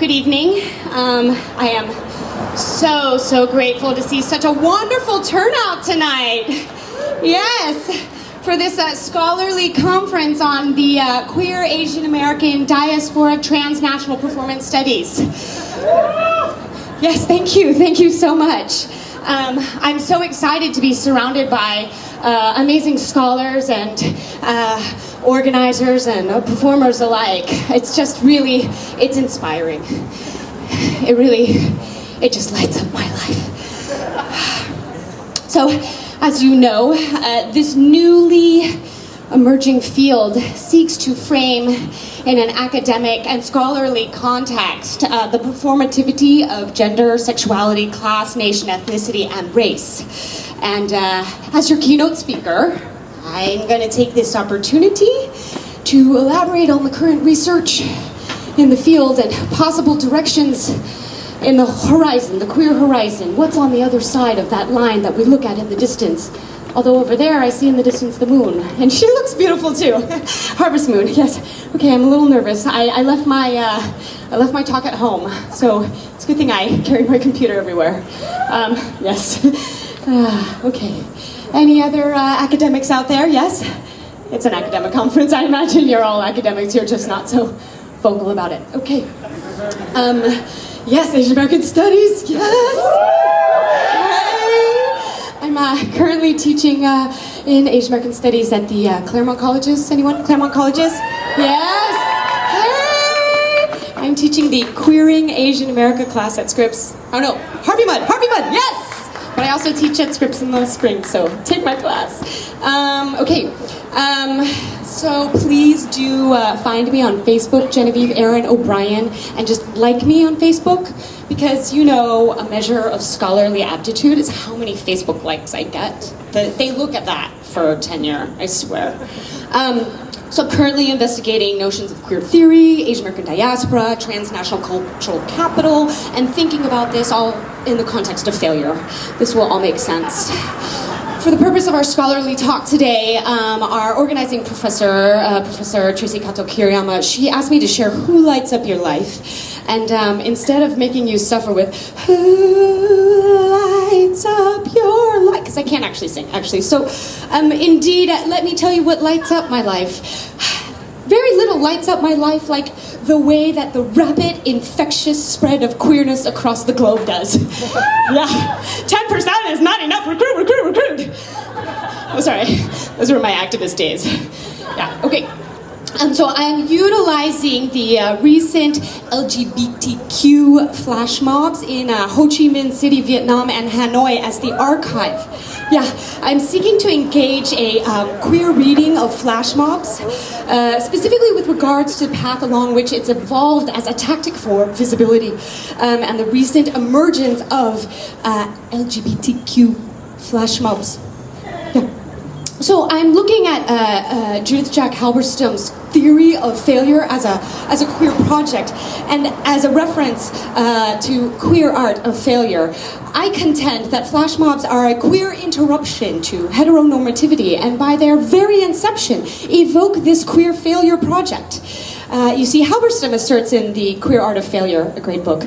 good evening. I am so grateful to see such a wonderful turnout tonight. Yes, for this scholarly conference on the queer Asian American diasporic transnational performance studies. Yes, thank you so much. I'm so excited to be surrounded by amazing scholars and organizers and performers alike. It's just really, it's inspiring. It just lights up my life. So, as you know, this newly emerging field seeks to frame in an academic and scholarly context the performativity of gender, sexuality, class, nation, ethnicity, and race. And as your keynote speaker, I'm going to take this opportunity to elaborate on the current research in the field and possible directions in the horizon, the queer horizon. What's on the other side of that line that we look at in the distance? Although over there I see in the distance the moon, and she looks beautiful too. Harvest moon, yes. Okay, I'm a little nervous. I left my talk at home, so it's a good thing I carried my computer everywhere. Yes. Okay. Any other academics out there? Yes? It's an academic conference. I imagine you're all academics. You're just not so vocal about it. Okay. Yes, Asian American Studies. Yes. Hey. I'm currently teaching in Asian American Studies at the Claremont Colleges. Anyone? Claremont Colleges? Yes. Hey. I'm teaching the Queering Asian America class at Scripps. Oh no, Harvey Mudd. Yes. But I also teach at Scripps in the spring, so take my class. Okay, so please do find me on Facebook, Genevieve Aaron O'Brien, and just like me on Facebook, because you know a measure of scholarly aptitude is how many Facebook likes I get. They look at that for tenure, I swear. So I'm currently investigating notions of queer theory, Asian American diaspora, transnational cultural capital, and thinking about this all in the context of failure. This will all make sense. For the purpose of our scholarly talk today, our organizing professor, Professor Tracy Kato Kiriyama, she asked me to share who lights up your life. And instead of making you suffer with who lights up your life, because I can't actually sing, actually. So indeed, let me tell you what lights up my life. Very little lights up my life like the way that the rapid, infectious spread of queerness across the globe does. Yeah, 10% is not enough. Recruit. Oh, sorry. Those were my activist days. Yeah, okay. So I'm utilizing the recent LGBTQ flash mobs in Ho Chi Minh City, Vietnam, and Hanoi as the archive. Yeah, I'm seeking to engage a queer reading of flash mobs, specifically with regards to the path along which it's evolved as a tactic for visibility, and the recent emergence of LGBTQ flash mobs. Yeah. So I'm looking at Judith Jack Halberstam's theory of failure as a queer project, and as a reference to queer art of failure. I contend that flash mobs are a queer interruption to heteronormativity, and by their very inception evoke this queer failure project. You see, Halberstam asserts in the Queer Art of Failure, a great book,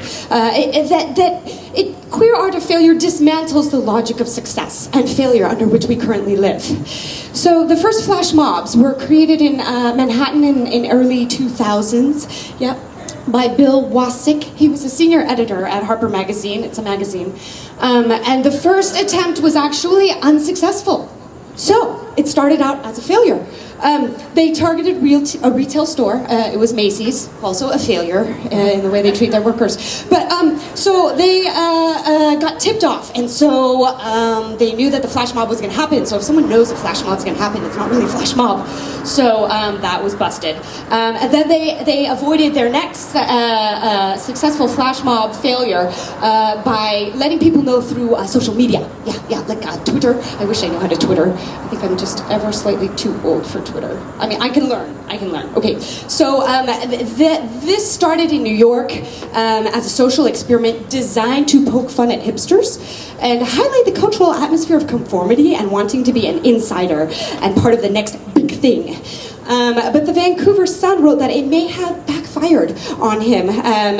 queer art of failure dismantles the logic of success and failure under which we currently live. So the first flash mobs were created in Manhattan in early 2000s. Yep. By Bill Wasick. He was a senior editor at Harper Magazine. It's a magazine. And the first attempt was actually unsuccessful. So it started out as a failure. They targeted a retail store. It was Macy's, also a failure in the way they treat their workers. But so they got tipped off, and so they knew that the flash mob was going to happen. So if someone knows a flash mob is going to happen, it's not really a flash mob. So that was busted. And then they avoided their next successful flash mob failure by letting people know through social media. Yeah, like Twitter. I wish I knew how to Twitter. I think I'm just ever slightly too old for Twitter. I mean, I can learn. Okay, so this started in New York as a social experiment designed to poke fun at hipsters and highlight the cultural atmosphere of conformity and wanting to be an insider and part of the next big thing. But the Vancouver Sun wrote that it may have backfired fired on him.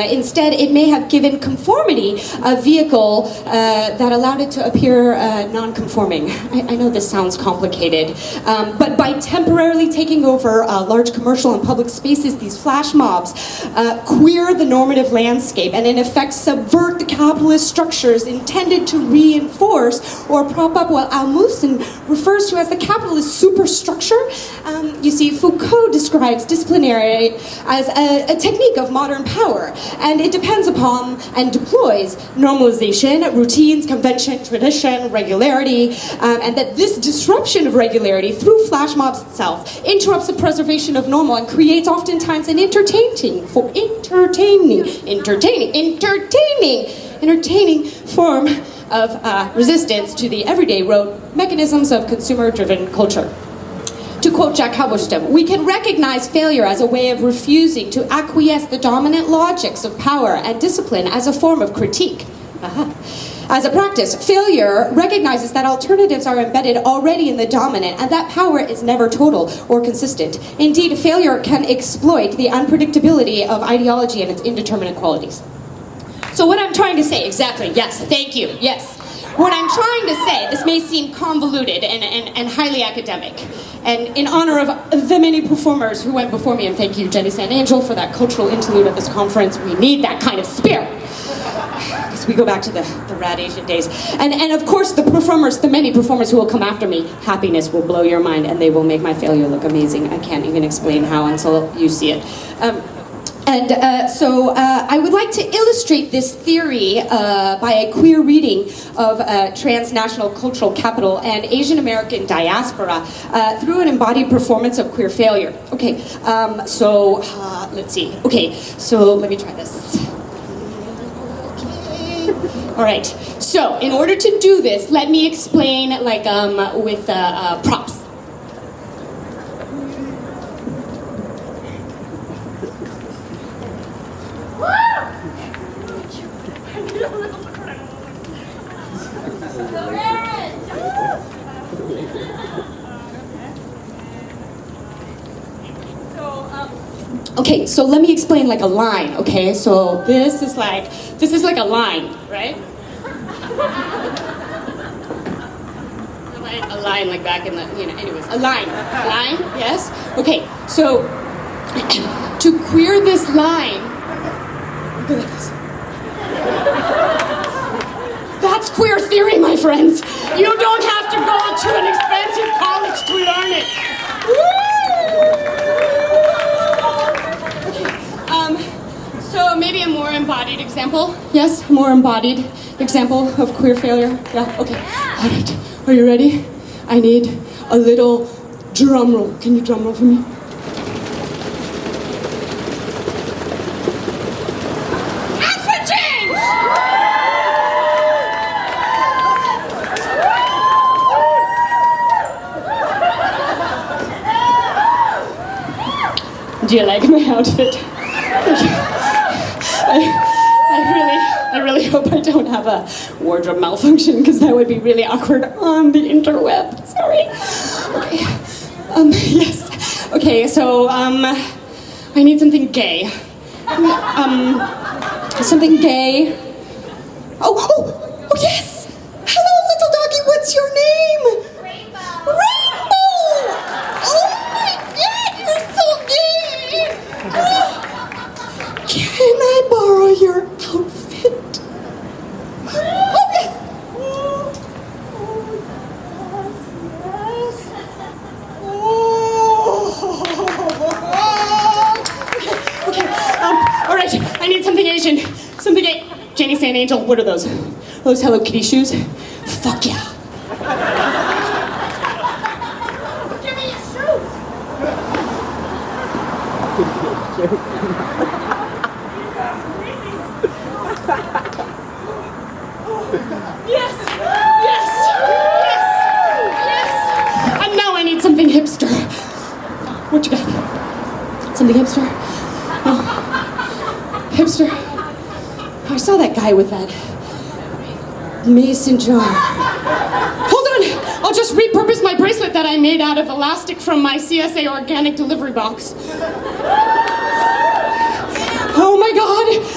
Instead, it may have given conformity a vehicle that allowed it to appear non-conforming. I know this sounds complicated, but by temporarily taking over large commercial and public spaces, these flash mobs queer the normative landscape and in effect subvert the capitalist structures intended to reinforce or prop up what Almussen refers to as the capitalist superstructure. You see, Foucault describes disciplinary as a technique of modern power, and it depends upon and deploys normalization, routines, convention, tradition, regularity, and that this disruption of regularity through flash mobs itself interrupts the preservation of normal and creates oftentimes an entertaining form of resistance to the everyday rote mechanisms of consumer-driven culture. To quote Jack Halberstam, we can recognize failure as a way of refusing to acquiesce the dominant logics of power and discipline as a form of critique. As a practice, failure recognizes that alternatives are embedded already in the dominant and that power is never total or consistent. Indeed, failure can exploit the unpredictability of ideology and its indeterminate qualities. So what I'm trying to say, exactly, yes, thank you, yes. What I'm trying to say, this may seem convoluted and highly academic, and in honor of the many performers who went before me, and thank you, Jenny San Angel, for that cultural interlude at this conference. We need that kind of spirit. Because we go back to the rad Asian days. And of course, the performers, the many performers who will come after me, happiness will blow your mind, and they will make my failure look amazing. I can't even explain how until you see it. So I would like to illustrate this theory by a queer reading of transnational cultural capital and Asian American diaspora through an embodied performance of queer failure. Okay, let's see. Okay, so let me try this. All right, so in order to do this, let me explain with props. Okay, so let me explain like a line, okay? So this is like a line, right? A line like back in the, anyways, a line, yes? Okay, so to queer this line, look at this. That's queer theory, my friends. You don't have to go to an expensive college to learn it. So maybe a more embodied example. Yes, a more embodied example of queer failure. Yeah, okay. All right, are you ready? I need a little drum roll. Can you drum roll for me? Do you like my outfit? I really hope I don't have a wardrobe malfunction, because that would be really awkward on the interweb. Sorry. Okay. Yes. Okay, so, I need something gay. Something gay. Oh, yes! Hello, little doggy, what's your name? Rainbow! Oh my God, you're so gay! Can I borrow your outfit? Oh, yes! Okay, all right, I need something Asian. Something Jenny San Angel, what are those? Those Hello Kitty shoes? Fuck yeah. Give me your shoes! Yes! And now I need something hipster. What you got? Something hipster? Hipster? I saw that guy with that mason jar. Hold on! I'll just repurpose my bracelet that I made out of elastic from my CSA organic delivery box. my God,